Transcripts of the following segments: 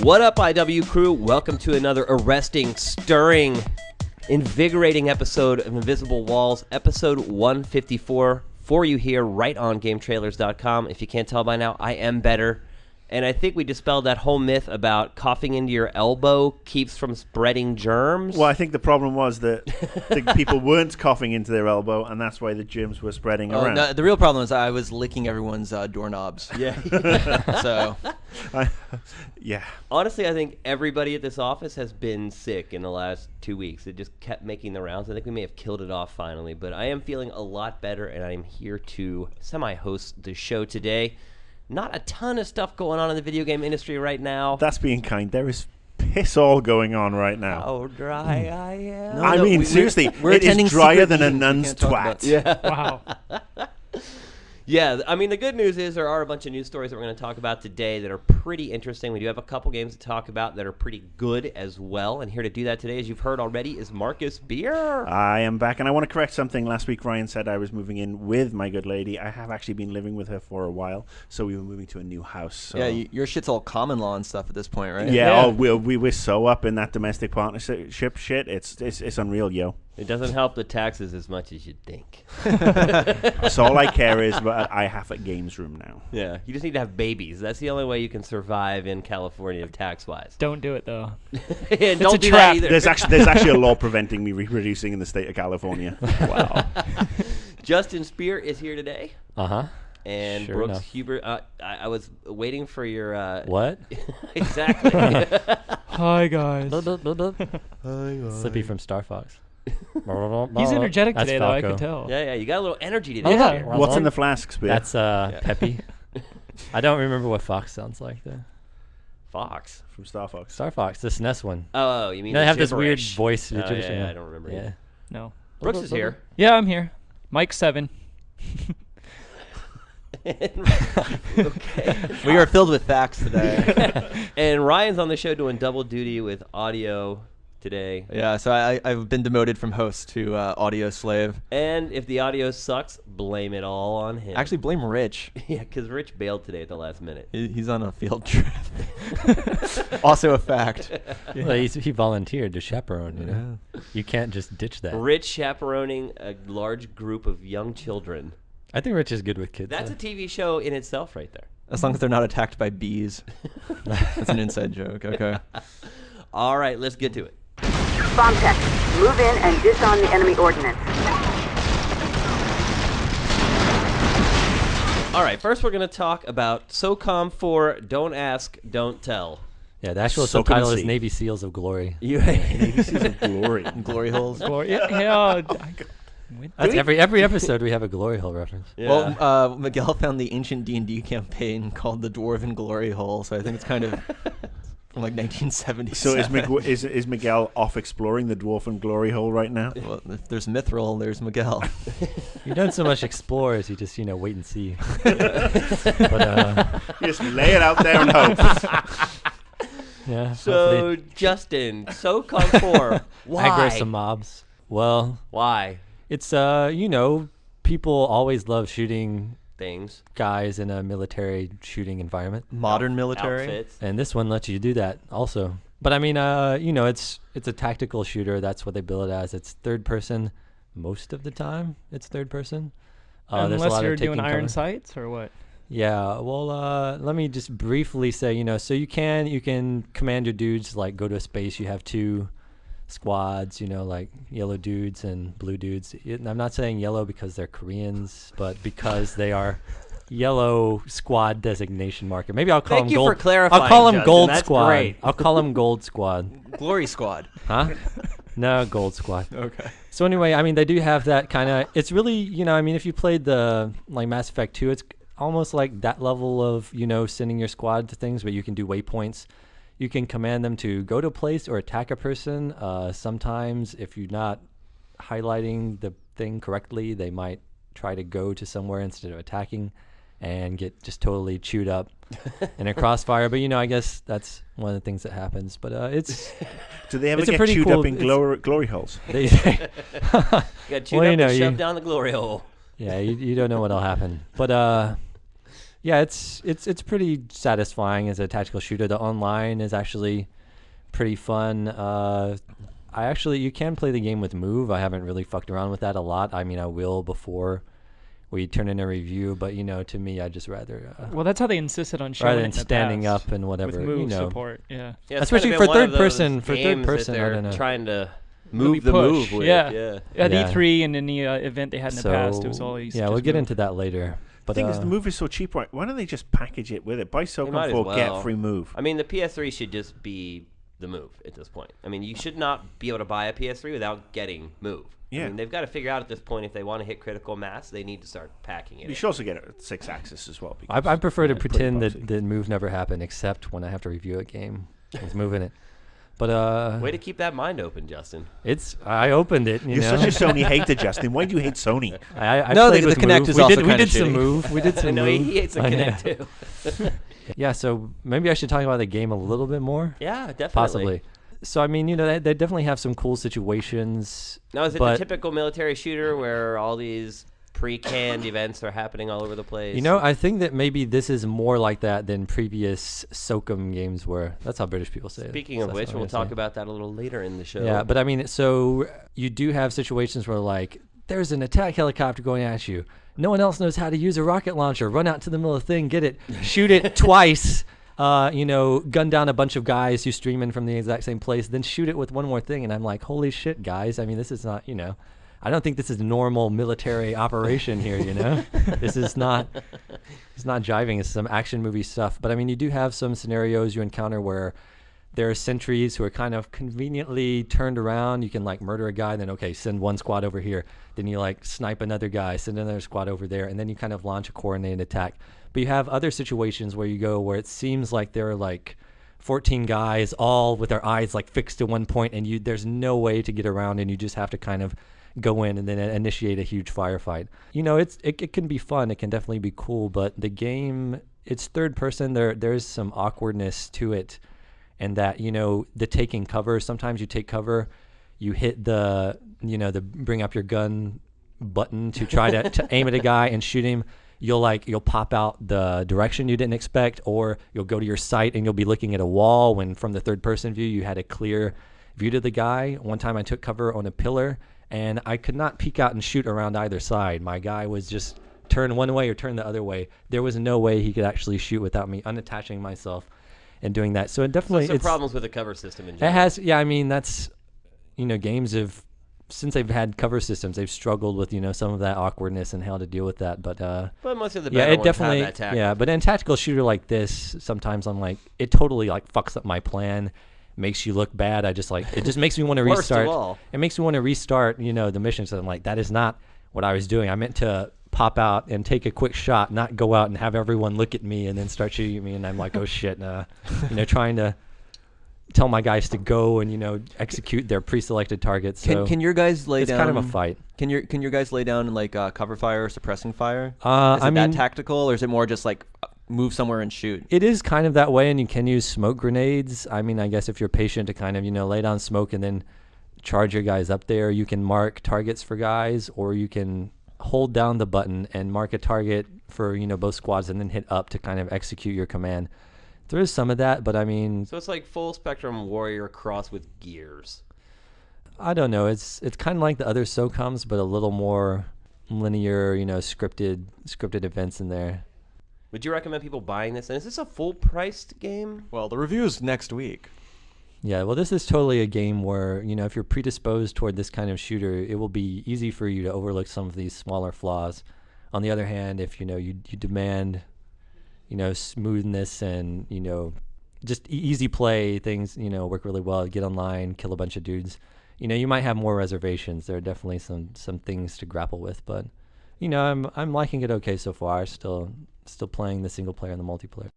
What up, IW crew? Welcome to another arresting, stirring, invigorating episode of Invisible Walls, episode 154, for you here right on GameTrailers.com. If you can't tell by now, I am better. And I think we dispelled that whole myth about coughing into your elbow keeps from spreading germs. Well, I think the problem was that the people weren't coughing into their elbow, and that's why the germs were spreading around. No, the real problem is I was licking everyone's doorknobs. Yeah. So, Yeah. Honestly, I think everybody at this office has been sick in the last 2 weeks. It just kept making the rounds. I think we may have killed it off finally, but I am feeling a lot better, and I am here to semi-host the show today. Not a ton of stuff going on in the video game industry right now. That's being kind. There is piss all going on right now. How dry I am. I mean, seriously, we're it attending is drier secret than a meetings. We nun's can't talk about- twat. Yeah. Wow. Yeah, I mean, the good news is there are a bunch of news stories that we're going to talk about today that are pretty interesting. We do have a couple games to talk about that are pretty good as well. And here to do that today, as you've heard already, is Marcus Beer. I am back, and I want to correct something. Last week, Ryan said I was moving in with my good lady. I have actually been living with her for a while, so we were moving to a new house. So. yeah, your shit's all common law and stuff at this point, right? Yeah, Yeah. oh, we're so up in that domestic partnership shit. It's unreal, yo. It doesn't help the taxes as much as you'd think. So all I care is that I have a games room now. Yeah, you just need to have babies. That's the only way you can survive in California tax-wise. Don't do it though. And don't a do trap. that either. There's actually a law preventing me reproducing in the state of California. Wow. Justin Spear is here today. Uh-huh. And Sure Brooks enough. Huber. I was waiting for your... What? Exactly. Hi guys. Slippy from Star Fox. He's energetic That's today though, I Falco. could tell. Yeah, you got a little energy today. Yeah. Spear. What's in the flasks, Beer? That's Peppy. I don't remember what Fox sounds like though. Fox. from Star Fox. Star Fox, the SNES one. Oh, you mean They the have this weird gibberish. voice. Oh, gibberish, yeah, I don't remember. Yeah. No. Brooks is here. Yeah, I'm here. Mike 7. Okay. We are filled with facts today. And Ryan's on the show doing double duty with audio today. Yeah, so I've been demoted from host to audio slave. And if the audio sucks, blame it all on him. Actually, blame Rich. yeah, because Rich bailed today at the last minute. He's on a field trip. Also a fact. Well, he volunteered to chaperone, you know. You can't just ditch that. Rich chaperoning a large group of young children. I think Rich is good with kids. That's though. a TV show in itself right there. As long as they're not attacked by bees. That's an inside joke, okay. All right, let's get to it. Bomb tech, move in and disarm the enemy ordnance. All right, first we're going to talk about SOCOM 4, Don't Ask, Don't Tell. Yeah, the actual So subtitle is conceit. Navy SEAls of Glory. This is a glory. Glory holes. Yeah. That's every episode we have a glory hole reference. Yeah. Well, Miguel found the ancient D&D campaign called the Dwarven Glory Hole, so I think it's kind of from like 1977. So is Miguel off exploring the Dwarven glory hole right now? Well, if there's Mithril, there's Miguel. You don't so much explore as you just, wait and see. But, Just lay it out there and hope. yeah. So, hopefully Justin, SOCOM 4, why? aggro some mobs. Well, Why? it's, people always love shooting Things. guys in a military shooting environment. Modern military. Outfits. And this one lets you do that also. But I mean, it's a tactical shooter. That's what they bill it as. It's third person most of the time. It's third person. There's a Unless lot you're of taking doing iron cover. sights or what? Yeah, well, let me just briefly say, so you can command your dudes, like go to a space. You have two squads, like yellow dudes and blue dudes. I'm not saying yellow because they're Koreans, but because they are yellow squad designation marker. Maybe I'll call Thank them you gold. for clarifying, I'll call them Justin. gold That's squad. great. I'll call them gold squad. Glory Squad. Huh? No, gold squad. Okay. So anyway, I mean, they do have that kind of. It's really, if you played the Mass Effect 2, it's almost like that level of sending your squad to things, but you can do waypoints. You can command them to go to a place or attack a person. Sometimes, if you're not highlighting the thing correctly, they might try to go to somewhere instead of attacking and get just totally chewed up in a crossfire. But, I guess that's one of the things that happens. But it's... Do they ever It's a get pretty chewed cool- up in glory holes? They, You got chewed Well, up and you- shoved down the glory hole. yeah, you don't know what'll happen. But, Yeah, it's pretty satisfying as a tactical shooter. The online is actually pretty fun. You can play the game with move. I haven't really fucked around with that a lot. I mean, I will before we turn in a review, but to me, I just rather Well, that's how they insisted on showing rather it than in the standing past, up and whatever. with move support. Yeah. Yeah, it's Especially kind of for been one third of those person- for third games that person, I they're don't know. trying to Really move the push. move with. Yeah. At Yeah. E3 and any event they had in the past, it was So, always yeah, we'll just get move. into that later. But The thing is, the move is so cheap. Why don't they just package it with it? Buy might SOCOM as 4, well. get free move. I mean, the PS3 should just be the move at this point. I mean, you should not be able to buy a PS3 without getting move. Yeah. I mean, they've got to figure out at this point if they want to hit critical mass, they need to start packing it. You in. should also get it at 6-axis as well. because I prefer to it's pretty pretend boxy. that move never happened, except when I have to review a game with move in it. But Way to keep that mind open, Justin. I opened it. You're such a Sony hater, Justin. Why do you hate Sony? I No, played the with Kinect move. is we also did kinda some shitty. move. We did I some know move. he hates a I know. Kinect too. Yeah, so maybe I should talk about the game a little bit more. Yeah, definitely. Possibly. So I mean, they definitely have some cool situations. Now, is it but, the typical military shooter where all these pre-canned events are happening all over the place? I think that maybe this is more like that than previous SOCOM games were. That's how British people say it. Speaking So of that's which, what I'm we'll gonna talk say. about that a little later in the show. Yeah, but I mean, so you do have situations where like there's an attack helicopter going at you. No one else knows how to use a rocket launcher. Run out to the middle of the thing, get it, shoot it twice. Gun down a bunch of guys who stream in from the exact same place, then shoot it with one more thing. And I'm like, holy shit, guys. I mean, this is not, I don't think this is a normal military operation here, This is not, it's not jiving. It's some action movie stuff. But I mean, you do have some scenarios you encounter where there are sentries who are kind of conveniently turned around. You can like murder a guy, then okay, send one squad over here. Then you like snipe another guy, send another squad over there, and then you kind of launch a coordinated attack. But you have other situations where you go where it seems like there are like 14 guys all with their eyes like fixed to one point, and there's no way to get around, and you just have to kind of go in and then initiate a huge firefight. It can be fun. It can definitely be cool, but the game, it's third person. There's some awkwardness to it. And that, the taking cover, sometimes you take cover, you hit the bring up your gun button to try to aim at a guy and shoot him. You'll pop out the direction you didn't expect, or you'll go to your sight and you'll be looking at a wall when from the third person view, you had a clear view to the guy. One time I took cover on a pillar and I could not peek out and shoot around either side. My guy was just turn one way or turn the other way. There was no way he could actually shoot without me unattaching myself and doing that. So it definitely Some problems with the cover system in general. it has. Yeah, I mean that's games have since they've had cover systems, they've struggled with some of that awkwardness and how to deal with that. But most of the yeah, better it ones definitely have that tactic. yeah. But in a tactical shooter like this, sometimes I'm like it totally like fucks up my plan, makes you look bad. I just like it just makes me want to Worst of restart. all. It makes me want to restart the mission. So I'm like that is not what I was doing. I meant to pop out and take a quick shot, not go out and have everyone look at me and then start shooting at me. And I'm like, oh shit, trying to tell my guys to go and execute their pre-selected targets. So Can your guys lay it's down? kind of a fight. Can your guys lay down like cover fire or suppressing fire? I Is it mean, that tactical, or is it more just like move somewhere and shoot? it is kind of that way, and you can use smoke grenades. I mean, I guess if you're patient to kind of lay down smoke and then charge your guys up there, you can mark targets for guys, or you can hold down the button and mark a target for both squads and then hit up to kind of execute your command. There is some of that, but I mean, So it's like full spectrum warrior cross with gears. I don't know. It's kind of like the other SOCOMs, but a little more linear, scripted events in there. Would you recommend people buying this? And is this a full-priced game? Well, the review is next week. Yeah, well, this is totally a game where, if you're predisposed toward this kind of shooter, it will be easy for you to overlook some of these smaller flaws. On the other hand, if, you demand, smoothness and, just easy play, things, work really well, get online, kill a bunch of dudes, you might have more reservations. There are definitely some things to grapple with, but, I'm liking it okay so far. Still playing the single player and the multiplayer.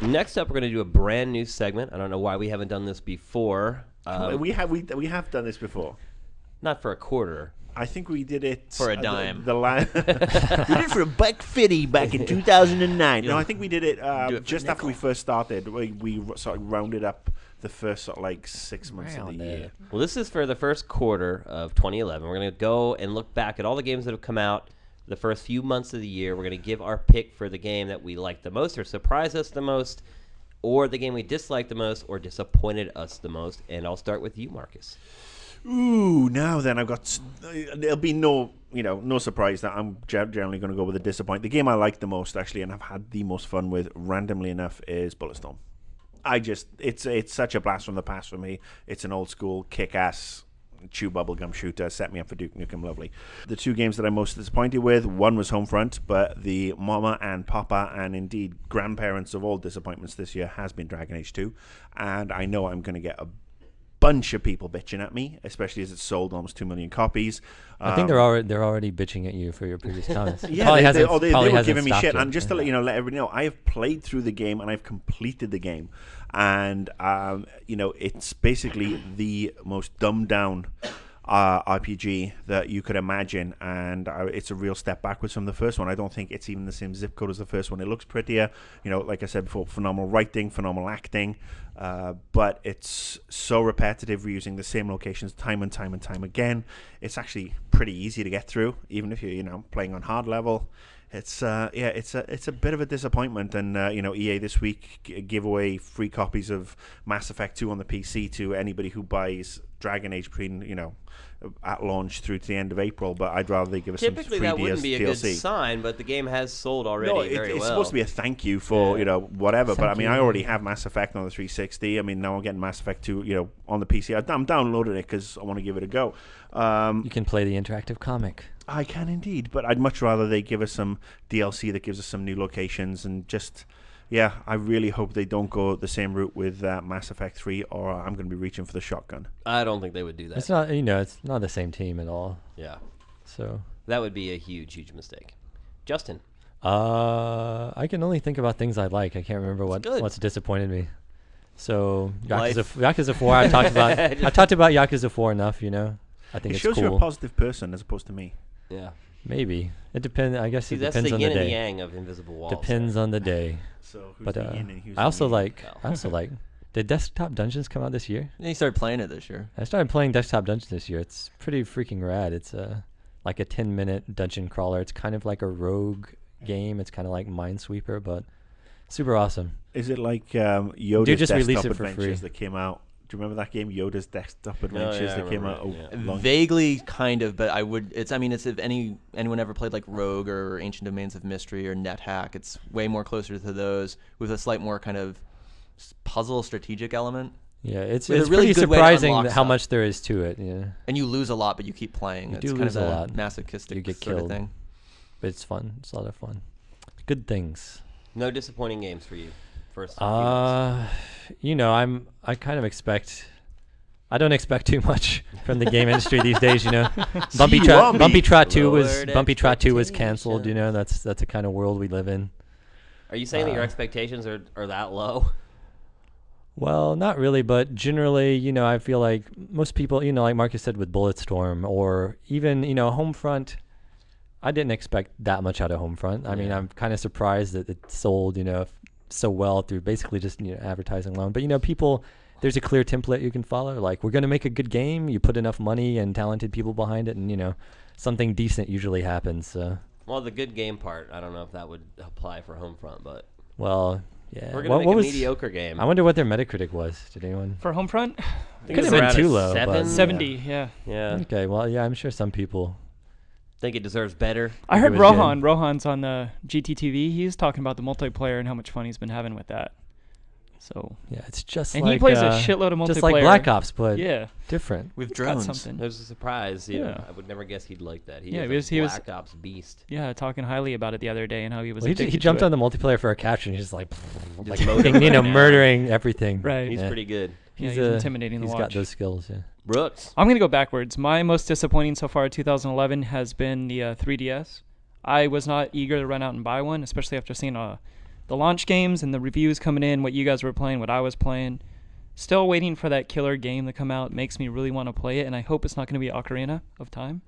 Next up, we're going to do a brand new segment. I don't know why we haven't done this before. We have done this before. Not for a quarter. I think we did it For a dime. we did it for $1.50 back in 2009. No, I think we did it Do it for just after we first started. We sort of rounded up the first sort of like 6 months of the year. Well, this is for the first quarter of 2011. We're going to go and look back at all the games that have come out the first few months of the year. We're going to give our pick for the game that we liked the most or surprised us the most, or the game we disliked the most or disappointed us the most. And I'll start with you, Marcus. Ooh, now then I've got. There'll be no surprise that I'm generally going to go with a disappoint. The game I like the most, actually, and I've had the most fun with, randomly enough, is Bulletstorm. It's such a blast from the past for me. It's an old school kick-ass chew bubblegum shooter. Set me up for Duke Nukem Lovely. The two games that I'm most disappointed with, one was Homefront, but the mama and papa and indeed grandparents of all disappointments this year has been Dragon Age 2, and I know I'm going to get a bunch of people bitching at me, especially as it's sold almost 2 million copies. I think they're already bitching at you for your previous comments. Yeah, they were giving me shit. It. And just to let everybody know, I have played through the game and I've completed the game, and it's basically the most dumbed down RPG that you could imagine, and it's a real step backwards from the first one. I don't think it's even the same zip code as the first one. It looks prettier, like I said before, phenomenal writing, phenomenal acting, but it's so repetitive, reusing the same locations time and time and time again. It's actually pretty easy to get through, even if you're playing on hard level. It's a bit of a disappointment, and EA this week give away free copies of Mass Effect 2 on the PC to anybody who buys Dragon Age between at launch through to the end of April. But I'd rather they give us some free Typically, that wouldn't be a DLC. good sign, but the game has sold already very well. It's supposed to be a thank you for whatever. But I mean, I already have Mass Effect on the 360. I mean, now I'm getting Mass Effect 2 on the PC. I'm downloading it because I want to give it a go. You can play the interactive comic. I can indeed, but I'd much rather they give us some DLC that gives us some new locations and just, I really hope they don't go the same route with Mass Effect 3, or I'm going to be reaching for the shotgun. I don't think they would do that. It's not, it's not the same team at all. Yeah. So that would be a huge mistake. Justin. I can only think about things I like. I can't remember what's disappointed me. So Yakuza 4, I talked about Yakuza 4 enough, I think it it's shows cool. you're a positive person as opposed to me. Yeah. Maybe. It depends. I guess it that's depends the on the yin and day. yang of Invisible Walls. Depends on the day. So who's But the yin and who's I also the yang? like. Did Desktop Dungeons come out this year? And you started playing it this year. I started playing Desktop Dungeons this year. It's pretty freaking rad. It's like a 10-minute dungeon crawler. It's kind of like a rogue game. It's kind of like Minesweeper, but super awesome. Is it like Yoda's just Desktop release it for Adventures free. that came out? Do you remember that game, Yoda's Desktop Adventures, that came out? Vaguely, kind of, but it's if anyone ever played like Rogue or Ancient Domains of Mystery or NetHack, it's way more closer to those with a slight more kind of puzzle strategic element. Yeah, it's With a really really good way to surprising unlock how stuff. much there is to it. Yeah, And you lose a lot, but you keep playing. You It's do kind lose of a lot. masochistic You get sort of killed. thing. but it's fun. It's a lot of fun. Good things. No disappointing games for you. First. I kind of expect. I don't expect too much from the game industry these days. Bumpy Trot 2 was canceled. That's the kind of world we live in. Are you saying that your expectations are that low? Well, not really, but generally, I feel like most people, like Marcus said with Bulletstorm, or even, Homefront, I didn't expect that much out of Homefront. I mean, I'm kind of surprised that it sold, so well through basically just, advertising alone. But, people, there's a clear template you can follow. Like, we're going to make a good game. You put enough money and talented people behind it, and, something decent usually happens. So. Well, the good game part, I don't know if that would apply for Homefront, but... Well... Yeah. We're going to make a mediocre game. I wonder what their Metacritic was. Did anyone? For Homefront? I think Could have been too low. 70, yeah. Yeah. Okay, well, yeah, I'm sure some people... think it deserves better. I heard it was Rohan. Rohan's on the GTTV. He's talking about the multiplayer and how much fun he's been having with that. So... Yeah, it's just and like... he plays a shitload of multiplayer. Just like Black Ops, but yeah. different. With It's got drones. something. It was a surprise. Yeah. I would never guess he'd like that. Yeah, is he a was- Black Ops beast. Yeah, talking highly about it the other day and how he was Well, he addicted jumped to on the multiplayer for a capture and he's just like loading right now. murdering everything. Right. He's Yeah. pretty good. Yeah, he's intimidating to He's watch. got those skills, yeah. Brooks. I'm going to go backwards. My most disappointing so far 2011 has been the 3DS. I was not eager to run out and buy one, especially after seeing the launch games and the reviews coming in, what you guys were playing, what I was playing. Still waiting for that killer game to come out. Makes me really want to play it, and I hope it's not going to be Ocarina of Time.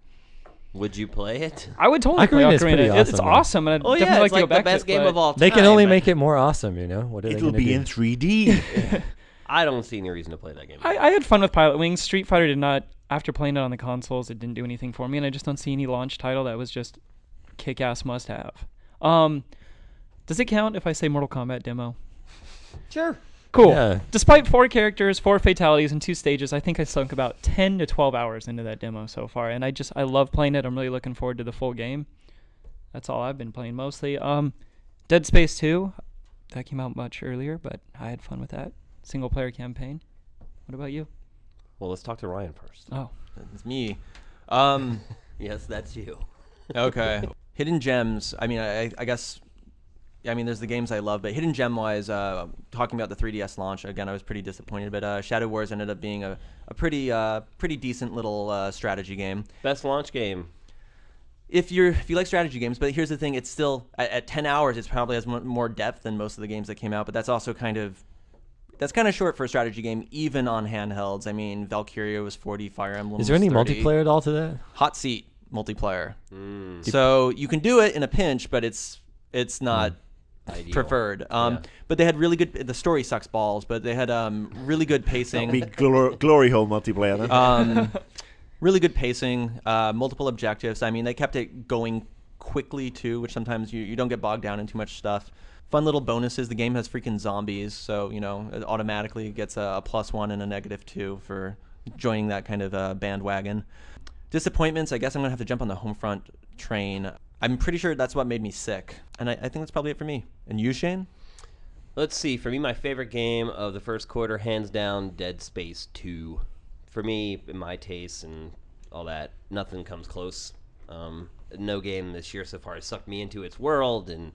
Would you play it? I would totally play Ocarina is pretty Ocarina. It's awesome, awesome, and I'd definitely it's like to go like back the best to it, game but of all time. They can only but- make it more awesome, What are they It'll gonna be do? in 3D. I don't see any reason to play that game. I had fun with Pilot Wings. Street Fighter did not, after playing it on the consoles, it didn't do anything for me, and I just don't see any launch title that was just kick-ass must-have. Does it count if I say Mortal Kombat demo? Sure. Cool. Yeah. Despite 4 characters, 4 fatalities, and 2 stages, I think I sunk about 10 to 12 hours into that demo so far, and I love playing it. I'm really looking forward to the full game. That's all I've been playing mostly. Dead Space 2, that came out much earlier, but I had fun with that. Single-player campaign. What about you? Well, let's talk to Ryan first. Oh. It's me. Yes, that's you. Okay. Hidden gems. I mean, I guess. I mean, there's the games I love, but hidden gem-wise, talking about the 3DS launch again, I was pretty disappointed. But Shadow Wars ended up being a pretty decent little strategy game. Best launch game. If you like strategy games, but here's the thing: it's still at 10 hours. It probably has more depth than most of the games that came out. But that's also kind of short for a strategy game, even on handhelds. I mean, Valkyria was 40, Fire Emblem. Is there any was 30. multiplayer at all to that? Hot seat multiplayer. So you can do it in a pinch, but it's not Ideal. preferred. But they had really good. The story sucks balls, but they had really good pacing. Be glory hole multiplayer then. Really good pacing, multiple objectives. I mean, they kept it going quickly too, which sometimes you don't get bogged down in too much stuff. Fun little bonuses. The game has freaking zombies, so it automatically gets a +1 and a -2 for joining that kind of bandwagon. Disappointments. I guess I'm gonna have to jump on the Homefront train. I'm pretty sure that's what made me sick, and I think that's probably it for me. And you, Shane? Let's see. For me, my favorite game of the first quarter, hands down, Dead Space 2. For me, in my taste and all that, nothing comes close. No game this year so far has sucked me into its world and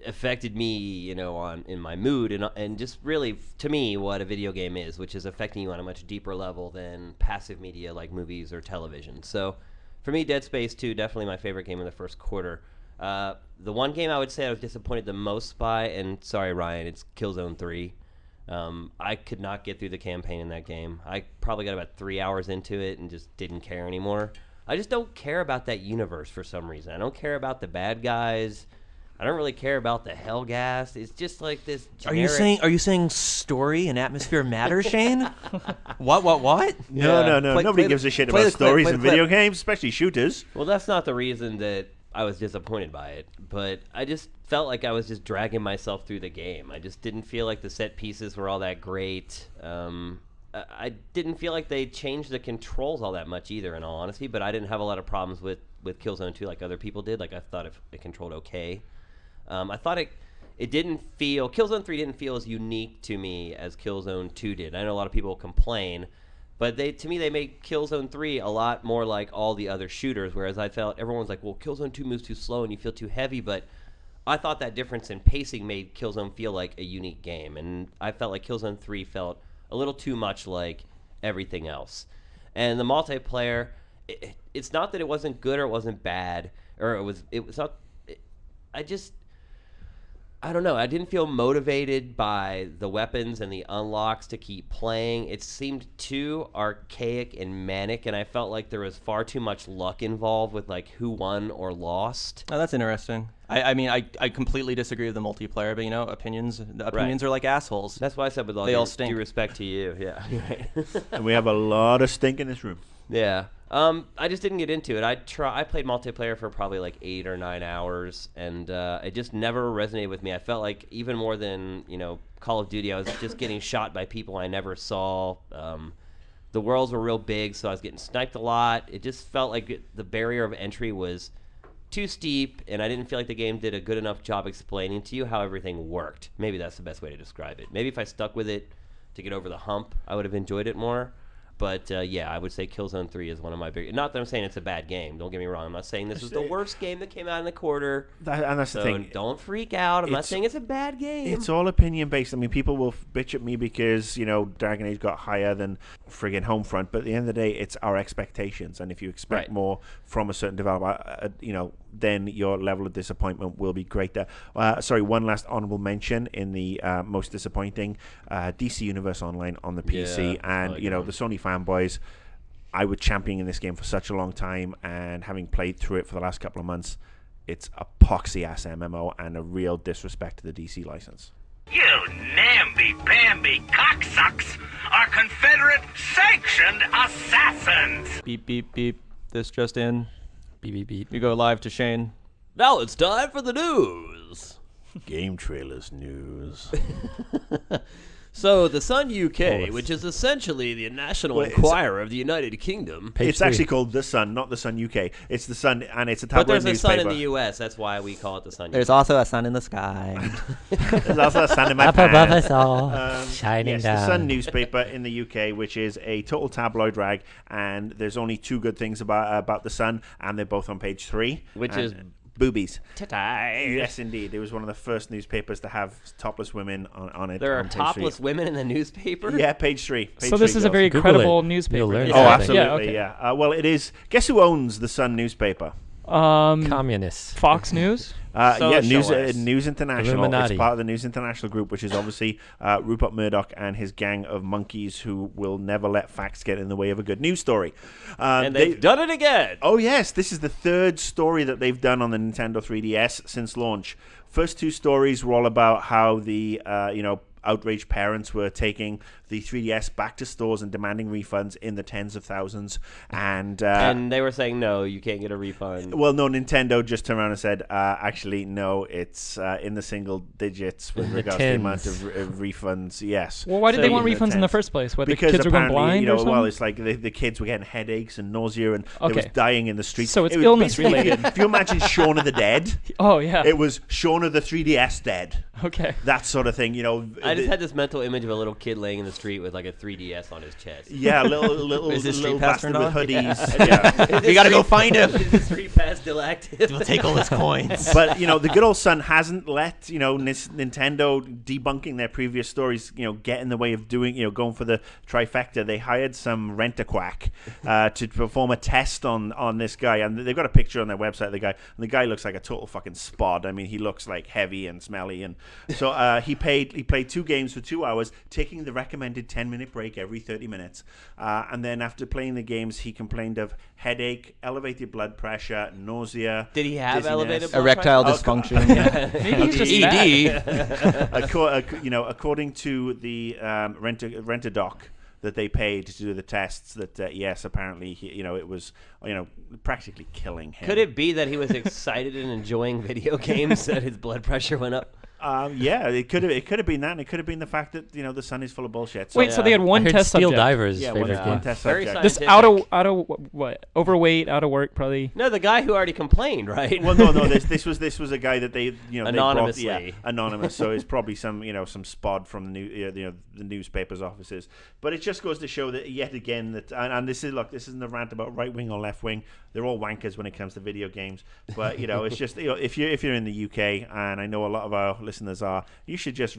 affected me, in my mood and just really, to me, what a video game is, which is affecting you on a much deeper level than passive media like movies or television. So, for me, Dead Space 2, definitely my favorite game in the first quarter. The one game I would say I was disappointed the most by, and sorry, Ryan, it's Killzone 3. I could not get through the campaign in that game. I probably got about 3 hours into it and just didn't care anymore. I just don't care about that universe for some reason. I don't care about the bad guys. I don't really care about the Hellgas. It's just like this generic... Are you saying story and atmosphere matter, Shane? What? No. Nobody gives a shit about stories in video games, especially shooters. Well, that's not the reason that I was disappointed by it, but I just felt like I was just dragging myself through the game. I just didn't feel like the set pieces were all that great. I didn't feel like they changed the controls all that much either, in all honesty, but I didn't have a lot of problems with Killzone 2 like other people did. Like, I thought it controlled okay. I thought it didn't feel... Killzone 3 didn't feel as unique to me as Killzone 2 did. I know a lot of people complain, but to me, they made Killzone 3 a lot more like all the other shooters, whereas I felt everyone's like, well, Killzone 2 moves too slow and you feel too heavy, but I thought that difference in pacing made Killzone feel like a unique game, and I felt like Killzone 3 felt a little too much like everything else. And the multiplayer, it's not that it wasn't good or it wasn't bad, or it was not... I don't know. I didn't feel motivated by the weapons and the unlocks to keep playing. It seemed too archaic and manic, and I felt like there was far too much luck involved with like who won or lost. Oh, that's interesting. I completely disagree with the multiplayer, but opinions Right. are like assholes. That's why I said with all They due, all stink. due respect to you. Yeah. And we have a lot of stink in this room. Yeah. I just didn't get into it. I played multiplayer for probably like 8 or 9 hours, and it just never resonated with me. I felt like even more than Call of Duty, I was just getting shot by people I never saw. The worlds were real big, so I was getting sniped a lot. It just felt like the barrier of entry was too steep, and I didn't feel like the game did a good enough job explaining to you how everything worked. Maybe that's the best way to describe it. Maybe if I stuck with it to get over the hump, I would have enjoyed it more. But, yeah, I would say Killzone 3 is one of my big... Not that I'm saying it's a bad game. Don't get me wrong. I'm not saying this is the worst game that came out in the quarter. And that's the thing. Don't freak out. I'm not saying it's a bad game. It's all opinion-based. I mean, people will bitch at me because, Dragon Age got higher than friggin' Homefront. But at the end of the day, it's our expectations. And if you expect more from a certain developer, then your level of disappointment will be greater. One last honorable mention in the most disappointing, DC Universe Online on the PC. And, the Sony fanboys, I was championing this game for such a long time, and having played through it for the last couple of months, it's a poxy-ass MMO and a real disrespect to the DC license. You You namby-pamby cocksucks are Confederate-sanctioned assassins! Beep, beep, beep. This just in. Beep, beep, beep. We go live to Shane. Now it's time for the news. Game trailers news. So, the Sun UK, which is essentially the National Well, it's- Enquirer of the United Kingdom. Page It's 3. actually called The Sun, not The Sun UK. It's The Sun, and it's a But tabloid there's a sun newspaper. in the U.S. That's why we call it the Sun There's UK. also a sun in the sky. There's also a Sun in my Up above pants. us all, shining Yes, down. the Sun newspaper in the UK, which is a total tabloid rag, and there's only two good things about the Sun, and they're both on page 3, Which and is boobies. Titties. Yes, indeed. It was one of the first newspapers to have topless women on it. There are on page topless 3. women in the newspaper? Yeah, page 3. So this is a very Google credible it. newspaper. You'll learn is Oh, it? something. absolutely, Yeah. yeah. Well, it is. Guess who owns the Sun newspaper? Communists. Fox News. Yeah, News Socialist. News International. Illuminati. It's part of the News International group, which is obviously Rupert Murdoch and his gang of monkeys who will never let facts get in the way of a good news story. And they've done it again. Oh yes, this is the third story that they've done on the Nintendo 3DS since launch. First two stories were all about how the outraged parents were taking the 3DS back to stores and demanding refunds in the tens of thousands, and And they were saying, no, you can't get a refund. well, no, Nintendo just turned around and said, actually, no, it's in the single digits with regards to the amount tens. of refunds. Yes. Well, why did So they want in the refunds in the tens. first place? What, the Because kids were going apparently, blind or something? well, it's like the kids were getting headaches and nausea, and they was Okay. dying in the streets. So it's It was illness basically- related. If you imagine Shaun of the Dead, Oh, yeah. it was Shaun of the 3DS dead. Okay. That sort of thing, I just had this mental image of a little kid laying in the street with like a 3DS on his chest. Yeah, little Is this little Street Pass bastard turned with on? hoodies. Yeah. We gotta go find him. Is the Street Pass still active? We'll take all his coins. But the good old Sun hasn't let Nintendo debunking their previous stories get in the way of doing going for the trifecta. They hired some rent-a-quack to perform a test on this guy, and they've got a picture on their website of the guy, and the guy looks like a total fucking spod. I mean, he looks like heavy and smelly, and so he played 2 games for 2 hours, taking the recommended 10-minute break every 30 minutes, and then after playing the games, he complained of headache, elevated blood pressure, nausea. Did he have dizziness. elevated blood Erectile Oh, dysfunction. Maybe he's just fat. According to the rent-a-doc that they paid to do the tests, that yes, apparently it was practically killing him. Could it be that he was excited and enjoying video games that his blood pressure went up? Yeah, it could have been that, and it could have been the fact that the Sun is full of bullshit. So, Wait, so they had one I heard test Steel subject. Divers yeah, favorite one game. test Very subject. This scientific. out of what? Overweight, out of work, probably. No, the guy who already complained, right? Well, no. This was a guy that they they Anonymously. brought, yeah, anonymous. So it's probably some some spod from the newspaper's offices. But it just goes to show that yet again that and this isn't a rant about right wing or left wing. They're all wankers when it comes to video games. But it's just if you're in the UK, and I know a lot of our listeners are, you should just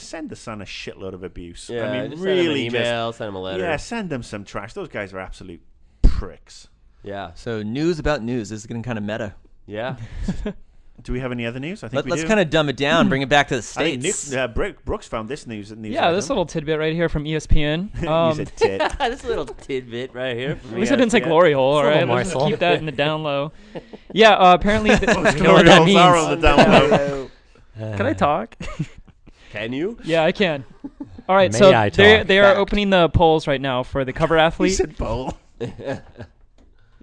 send the Sun a shitload of abuse. Yeah, I mean, just really, send him an email, send him a letter. yeah, send them some trash. Those guys are absolute pricks. Yeah. So news about news. This is getting kind of meta. Yeah. Do we have any other news? I think we Let's do. kind of dumb it down, bring it back to the I think States. Brooks found this news. Yeah, this little tidbit right here from ESPN. You said tit. This little tidbit right here. At least I didn't say glory hole, all It's a right? little Let's just morsel. keep that in the down low. Yeah, apparently. You know what Glory that holes are on means. the down low. Can I talk? Can you? Yeah, I can. All right, May so I they talk? are opening the polls right now for the cover He athlete. said bowl.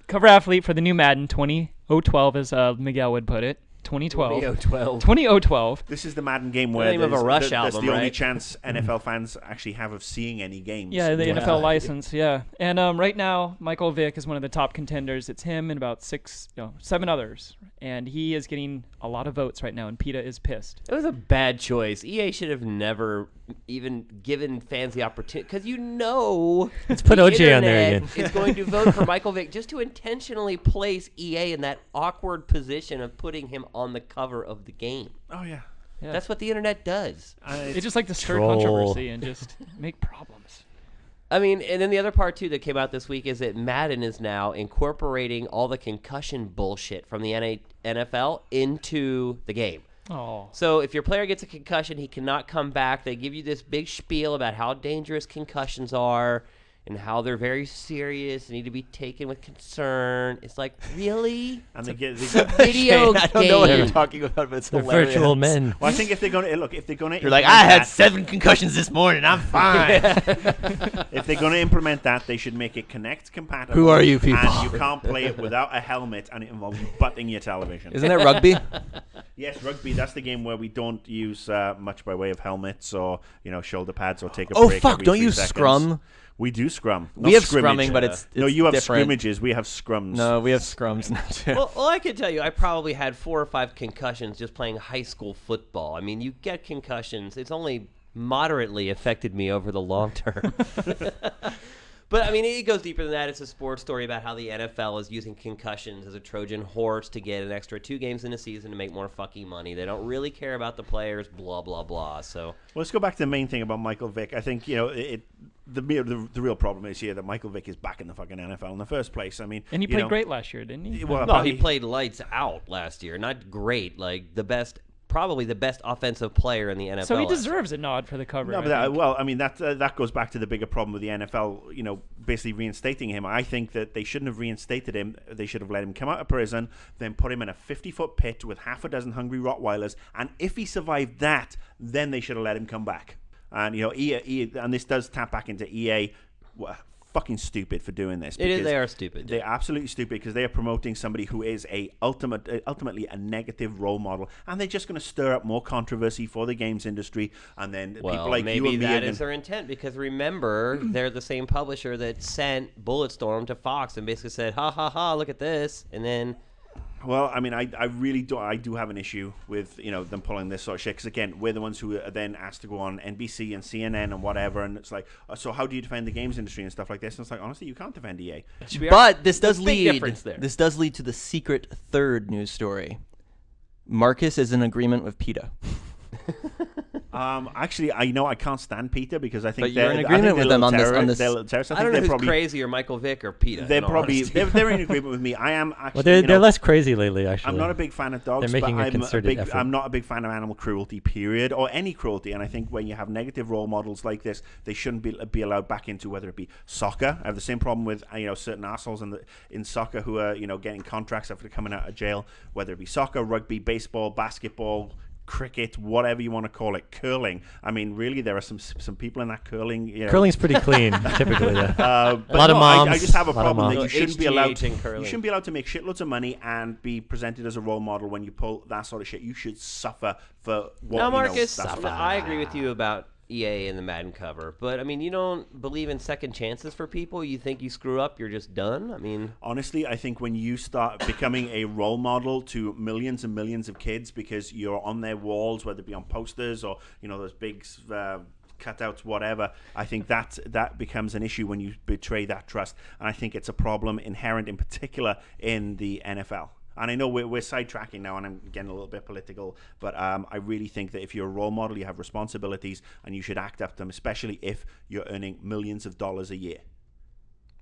Cover athlete for the new Madden 2012, as Miguel would put it. 2012. 2012. This is the Madden game The where name of a Rush that's album, the only right? chance NFL fans actually have of seeing any games. Yeah, the Yeah. NFL license, yeah. And right now, Michael Vick is one of the top contenders. It's him and about 7 others. And he is getting a lot of votes right now, and PETA is pissed. It was a bad choice. EA should have never even given fans the opportunity, because Let's put the OJ on there internet again. is going to vote for Michael Vick just to intentionally place EA in that awkward position of putting him on the cover of the game. Oh yeah. Yeah. That's what the internet does. They just like to stir Troll. controversy and just make problems. I mean, and then the other part, too, that came out this week is that Madden is now incorporating all the concussion bullshit from the NFL into the game. Oh. So if your player gets a concussion, he cannot come back. They give you this big spiel about how dangerous concussions are. and how they're very serious and need to be taken with concern. It's like, really? And they get Video I don't know what you're game. talking about, but it's They're hilarious. virtual men. Well, I think if they're going to You're like, I had 7 concussions this morning. I'm fine. if they're going to implement that, they should make it Kinect compatible. Who are you people? And you can't play it without a helmet, and it involves you butting your television. Isn't that rugby? Yes, rugby. That's the game where we don't use much by way of helmets or shoulder pads or take a Oh, break. fuck, every don't 3 you seconds. scrum? We do scrum. We Not have scrimmage. scrumming, but it's no. You have different. scrimmages. We have scrums. No, we have scrums now too. Well, I can tell you, I probably had 4 or 5 concussions just playing high school football. I mean, you get concussions. It's only moderately affected me over the long term. But, I mean, it goes deeper than that. It's a sports story about how the NFL is using concussions as a Trojan horse to get an extra 2 games in a season to make more fucking money. They don't really care about the players, blah, blah, blah. So, Well, let's go back to the main thing about Michael Vick. I think, the real problem is here that Michael Vick is back in the fucking NFL in the first place. I mean, And he played great last year, didn't he? Well, no, he played lights out last year. Not great, like probably the best offensive player in the NFL. So he last year. deserves a nod for the cover. No, I but think. that goes back to the bigger problem with the NFL, basically reinstating him. I think that they shouldn't have reinstated him. They should have let him come out of prison, then put him in a 50-foot pit with half a dozen hungry Rottweilers, and if he survived that, then they should have let him come back. And EA, and this does tap back into EA. Fucking stupid for doing this. They are stupid. They're absolutely stupid because they are promoting somebody who is ultimately a negative role model, and they're just going to stir up more controversy for the games industry. And then people like maybe you and me that are is their intent, because remember, they're the same publisher that sent Bulletstorm to Fox and basically said, "Ha ha ha! Look at this," and then. Well, I mean, I really do. I do have an issue with them pulling this sort of shit because again, we're the ones who are then asked to go on NBC and CNN and whatever, and it's like, so how do you defend the games industry and stuff like this? And it's like, honestly, you can't defend EA. But this does big lead. difference there. This does lead to the secret third news story. Marcus is in agreement with PETA. Actually, I can't stand PETA because I think But you're in agreement with them on this- on this- They're little terrorists. I don't know they're who's probably crazier, Michael Vick or PETA. they're in all probably honesty. they're in agreement with me. I am actually. Well, they're less crazy lately. Actually, I'm not a big fan of dogs. They're making but a concerted effort. I'm not a big fan of animal cruelty, period, or any cruelty. And I think when you have negative role models like this, they shouldn't be allowed back into whether it be soccer. I have the same problem with certain assholes in soccer who are getting contracts after coming out of jail, whether it be soccer, rugby, baseball, basketball, cricket, whatever you want to call it, curling. I mean, really, there are some people in that curling. Curling's pretty clean, typically. But a lot of moms. I just have a lot of problem that moms. you shouldn't be allowed to. HGH in curling. You shouldn't be allowed to make shitloads of money and be presented as a role model when you pull that sort of shit. You should suffer for what. Now, Marcus, that's fine. I agree with you about EA and the Madden cover, but I mean, you don't believe in second chances for people. You think you screw up, you're just done. I mean, honestly, I think when you start becoming a role model to millions and millions of kids because you're on their walls, whether it be on posters or those big cutouts, whatever, I think that becomes an issue when you betray that trust, and I think it's a problem inherent, in particular, in the NFL. And I know we're sidetracking now, and I'm getting a little bit political, but I really think that if you're a role model, you have responsibilities, and you should act up to them, especially if you're earning millions of dollars a year.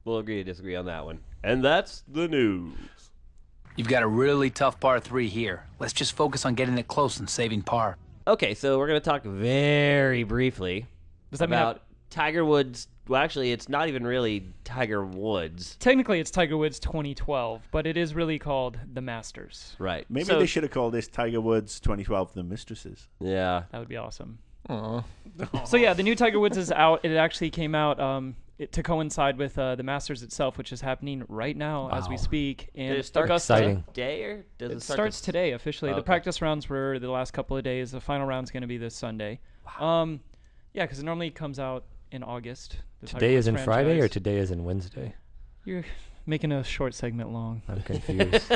we'll agree to disagree on that one. And that's the news. You've got a really tough par 3 here. Let's just focus on getting it close and saving par. Okay, so we're going to talk very briefly about Tiger Woods. Well, actually, it's not even really Tiger Woods. Technically, it's Tiger Woods 2012, but it is really called the Masters. Right. Maybe So- they should have called this Tiger Woods 2012 The Mistresses. Yeah. That would be awesome. Aww. So yeah, the new Tiger Woods is out. It actually came out to coincide with the Masters itself, which is happening right now as we speak. And Did it start Augusta. Exciting. today, or does It start starts today officially. Oh, The okay. practice rounds were the last couple of days. The final round's going to be this Sunday. Yeah, because it normally comes out in August. the Tiger Today Woods is in Friday or franchise. today is in Wednesday? You're making a short segment long. I'm confused.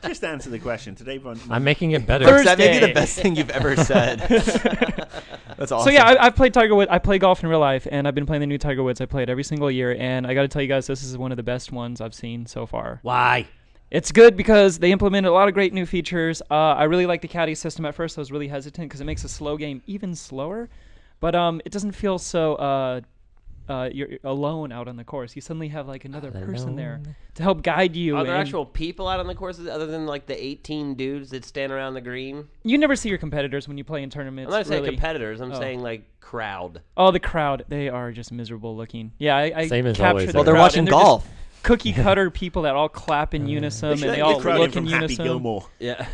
Just answer the question. Today, I'm making it better. Thursday. That may be the best thing you've ever said. That's awesome. So yeah, I've played Tiger Woods. I play golf in real life, and I've been playing the new Tiger Woods. I play it every single year, and I got to tell you guys, this is one of the best ones I've seen so far. Why? It's good because they implemented a lot of great new features. I really like the caddy system. At first, I was really hesitant because it makes a slow game even slower, but it doesn't feel so you're alone out on the course. You suddenly have like another person there to help guide you. Are there and actual people out on the courses other than like the 18 dudes that stand around the green? You never see your competitors when you play in tournaments. I'm not saying really. competitors. I'm saying like crowd. Oh, the crowd. They are just miserable looking. Yeah, I Same as captured always. the Well, they're crowd, watching and they're golf. just cookie cutter people that all clap in unison and they all crowd look from in Happy unison. Gilmore. Yeah.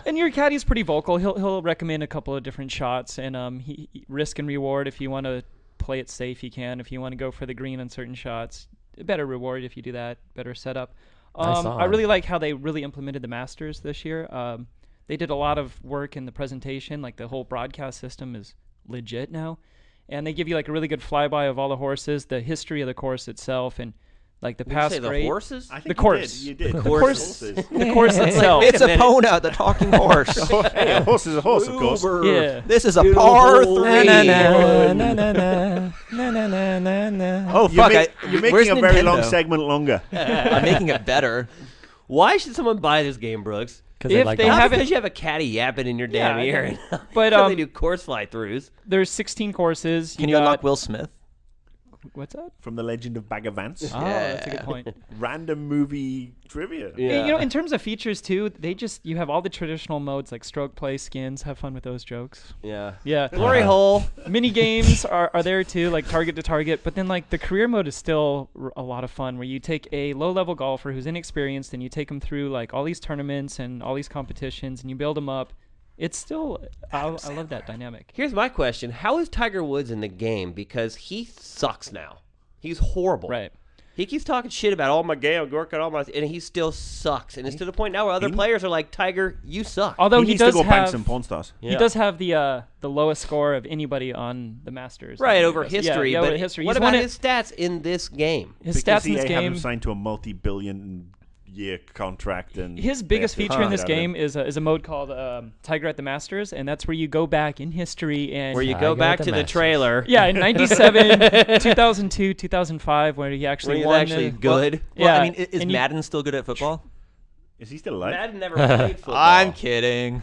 And your caddy's pretty vocal. He'll recommend a couple of different shots and he risk and reward. If you want to play it safe, you can. If you want to go for the green on certain shots, a better reward if you do that. Better setup. I really like how they really implemented the Masters this year. They did a lot of work in the presentation. Like the whole broadcast system is legit now, and they give you like a really good flyby of all the horses, the history of the course itself, and like the Did you past say the great. horses? I think The course. You did. The The course. horses. The course itself. It's a Epona, the talking horse. Hey, a horse is a horse, of course. Yeah. This is a par Na, 3. na, na, na, na, na, na, na, na, na, na. Oh, You're, fuck. you're making where's a very long Nintendo? segment longer. I'm making it better. Why should someone buy this game, Brooks? 'Cause If like they golf. Not haven't- because you have a caddy yapping in your Yeah, damn I ear. But, Because they do course fly-throughs. There's 16 courses. Can you got- unlock Will Smith? What's that? From the Legend of Bagger Vance. Oh, that's a good point. Random movie trivia. Yeah, you know, in terms of features too, you have all the traditional modes like stroke play, skins. Have fun with those jokes. Yeah. Yeah, Glory hole. mini games are there too, like target to target. But then like the career mode is still a lot of fun, where you take a low-level golfer who's inexperienced and you take them through like all these tournaments and all these competitions, and you build them up. It's still, I love that dynamic. Here's my question. How is Tiger Woods in the game? Because he sucks now. He's horrible. Right. He keeps talking shit about all my game, I'm working all my, and he still sucks. And it's to the point now where other players are like, Tiger, you suck. Although he he needs does to go bank have some porn stars. he does have the lowest score of anybody on the Masters. Right, over Yeah, history. yeah, but over history. what He's about won it- his stats in this game? His Because stats in this EA have him game? signed to a multi-billion-year contract. And His biggest they have to feature in this out of him. game is a mode called Tiger at the Masters, and that's where you go back in history and Where you Tiger go at back the to the Masters. trailer. yeah, in '97, 2002, 2005, where he actually When he's won. actually the- good. Well, Yeah, I mean, is and you- Madden still good at football? Is he still alive? Madden never played football. I'm kidding.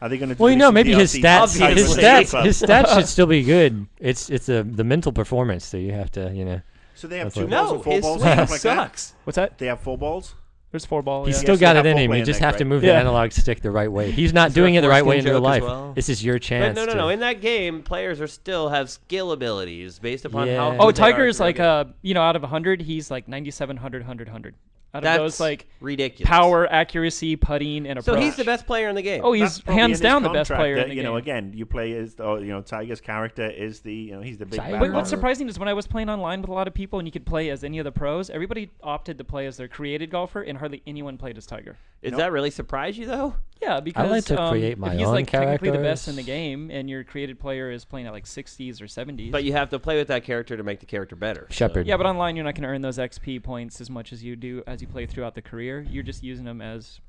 Are they going to? Well, you know, maybe his stats, Obviously. his stats should still be good. It's the mental performance that you have to, So they have That's two what- balls No, and four his balls. swing and stuff like that? sucks. What's that? They have 4 balls. There's 4 ball. He's Yeah. still Yes, got they it have in him. four You play just in have that, to right? move Yeah. the analog stick the right way. He's not Is there doing a it the right way foreskin in real joke as life. well? This is your But chance. no. to- In that game, players are still have skill abilities based upon Yeah. how. Oh, Oh, good they are Tiger's at like their game. out of 100, he's like 97, 100, 100, 100. Out of That's those, like ridiculous. power, accuracy, putting, and So approach. he's the best player in the game. Oh, That's he's probably in hands his down the best contract player that, in the you know, game. again, you play as Tiger's character is the he's the big Tiger. bad Wait, what's dog. surprising is when I was playing online with a lot of people and you could play as any of the pros, everybody opted to play as their created golfer and hardly anyone played as Tiger. Does that really surprise you though? Yeah, because to create my if he's own like technically the best in the characters. game and your created player is playing at like 60s or 70s. But you have to play with that character to make the character better. so- Shepherd. yeah, but online you're not going to earn those XP points as much as you do as you play throughout the career. You're just using them as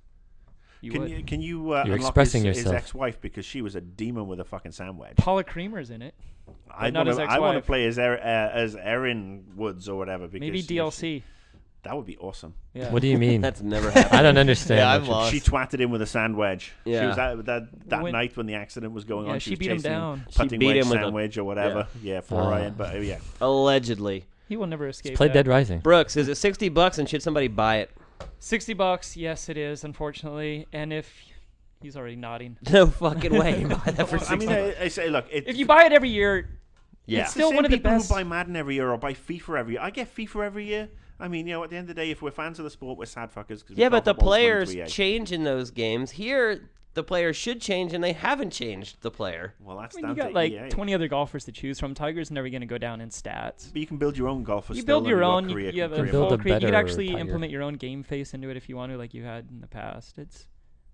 you would. Can you You're unlock expressing his yourself. ex-wife because she was a demon with a fucking sandwich? Paula Creamer's in it. I not his want to ex-wife. play as Erin Woods or whatever. Because Maybe DLC. that would be awesome. Yeah. What do you mean? That's never happened. I don't understand. Yeah, I'm what you- lost. She twatted him with a sand wedge. She Yeah. was at that When- night when the accident was going Yeah, on. she was beat him chasing down. She putting beat wedge him with a- sandwich or whatever. Yeah, 4 iron. But yeah, Allegedly. He will never escape. Play that. Dead Rising. Brooks, is it $60 and should somebody buy it? $60, yes, it is, unfortunately. And if he's already nodding, No fucking way. Buy that for I mean, $60. I say, look, if you buy it every year, Yeah. it's still the one of the people best. who buy Madden every year or buy FIFA every year. I get FIFA every year. I mean, at the end of the day, if we're fans of the sport, we're sad fuckers. 'Cause we Yeah, can't but the football players 23A. change in those games. Here, the players should change, and they haven't changed the player. Well, that's I mean, down you got to like EA. 20 other golfers to choose from. Tiger's never going to go down in stats. But you can build your own golfer. You still build and your you've got own. career- You have a career Build full a create. You could better actually Tiger. implement your own game face into it if you want to, like you had in the past. It's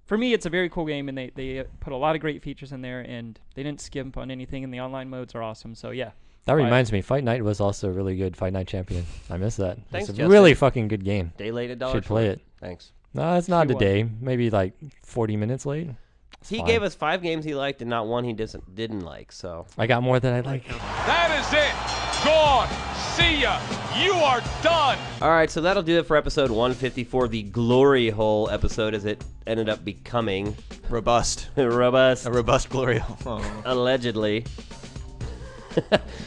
for me, it's a very cool game, and they put a lot of great features in there, and they didn't skimp on anything. And the online modes are awesome. So yeah, That Right. reminds me, Fight Night was also really good. Fight Night Champion. I missed that. Thanks, it's a Justin. really fucking good game. Day late $1. Should play it. Thanks. No, it's not He a won. day. Maybe like 40 minutes late. It's He fine. gave us 5 games he liked and not one he didn't like. So I got more than I like. That is it. Gone. See ya. You are done. all right, so that'll do it for episode 154, the glory hole episode, as it ended up becoming Robust. robust, A robust glory hole. allegedly.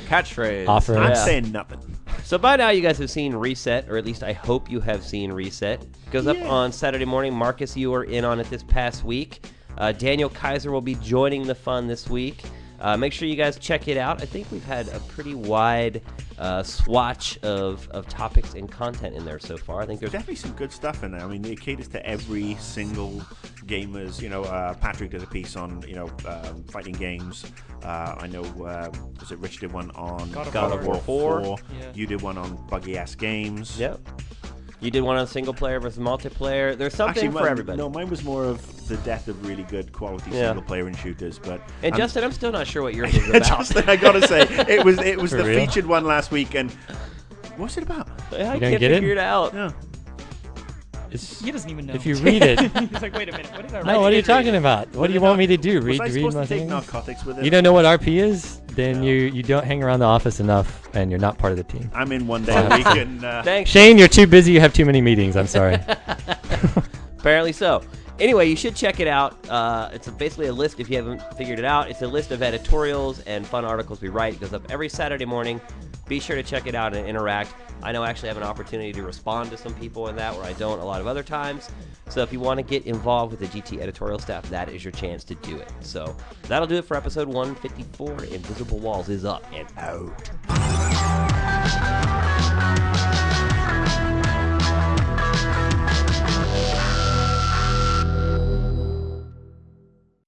Catchphrase. Offer. I'm Yeah. saying nothing. So by now you guys have seen Reset, or at least I hope you have seen Reset. Goes up on Saturday morning. Marcus, you were in on it this past week. Daniel Kaiser will be joining the fun this week. Make sure you guys check it out. I think we've had a pretty wide swatch of topics and content in there so far. I think there's Definitely some good stuff in there. I mean, it caters to every single gamer's. Patrick did a piece on fighting games. I know was it Rich did one on God of God of War 4. Yeah. You did one on Buggy Ass Games. Yep. You did one on single player versus multiplayer. There's something Actually, for everybody. No, mine was more of the death of really good quality Yeah. single player and shooters. But And Justin, I'm still not sure what yours is about. Justin, I gotta say, it was For the real? featured one last week, and what's it about? I You don't can't get it? figure it out. Yeah. It's, He doesn't even know. if you read it, He's like, wait a minute. What did I write? no, what are you did read talking it. about? What do you want me to do? Was I Read supposed my to take things? narcotics with it? You don't know what RP is? Then you don't hang around the office enough, and you're not part of the team. I'm in one day a week, and Thanks. Shane, you're too busy. You have too many meetings. I'm sorry. Apparently so. Anyway, you should check it out. It's basically a list, if you haven't figured it out. It's a list of editorials and fun articles we write. It goes up every Saturday morning. Be sure to check it out and interact. I know I actually have an opportunity to respond to some people in that where I don't a lot of other times. So if you want to get involved with the GT editorial staff, that is your chance to do it. So that'll do it for episode 154. Invisible Walls is up and out.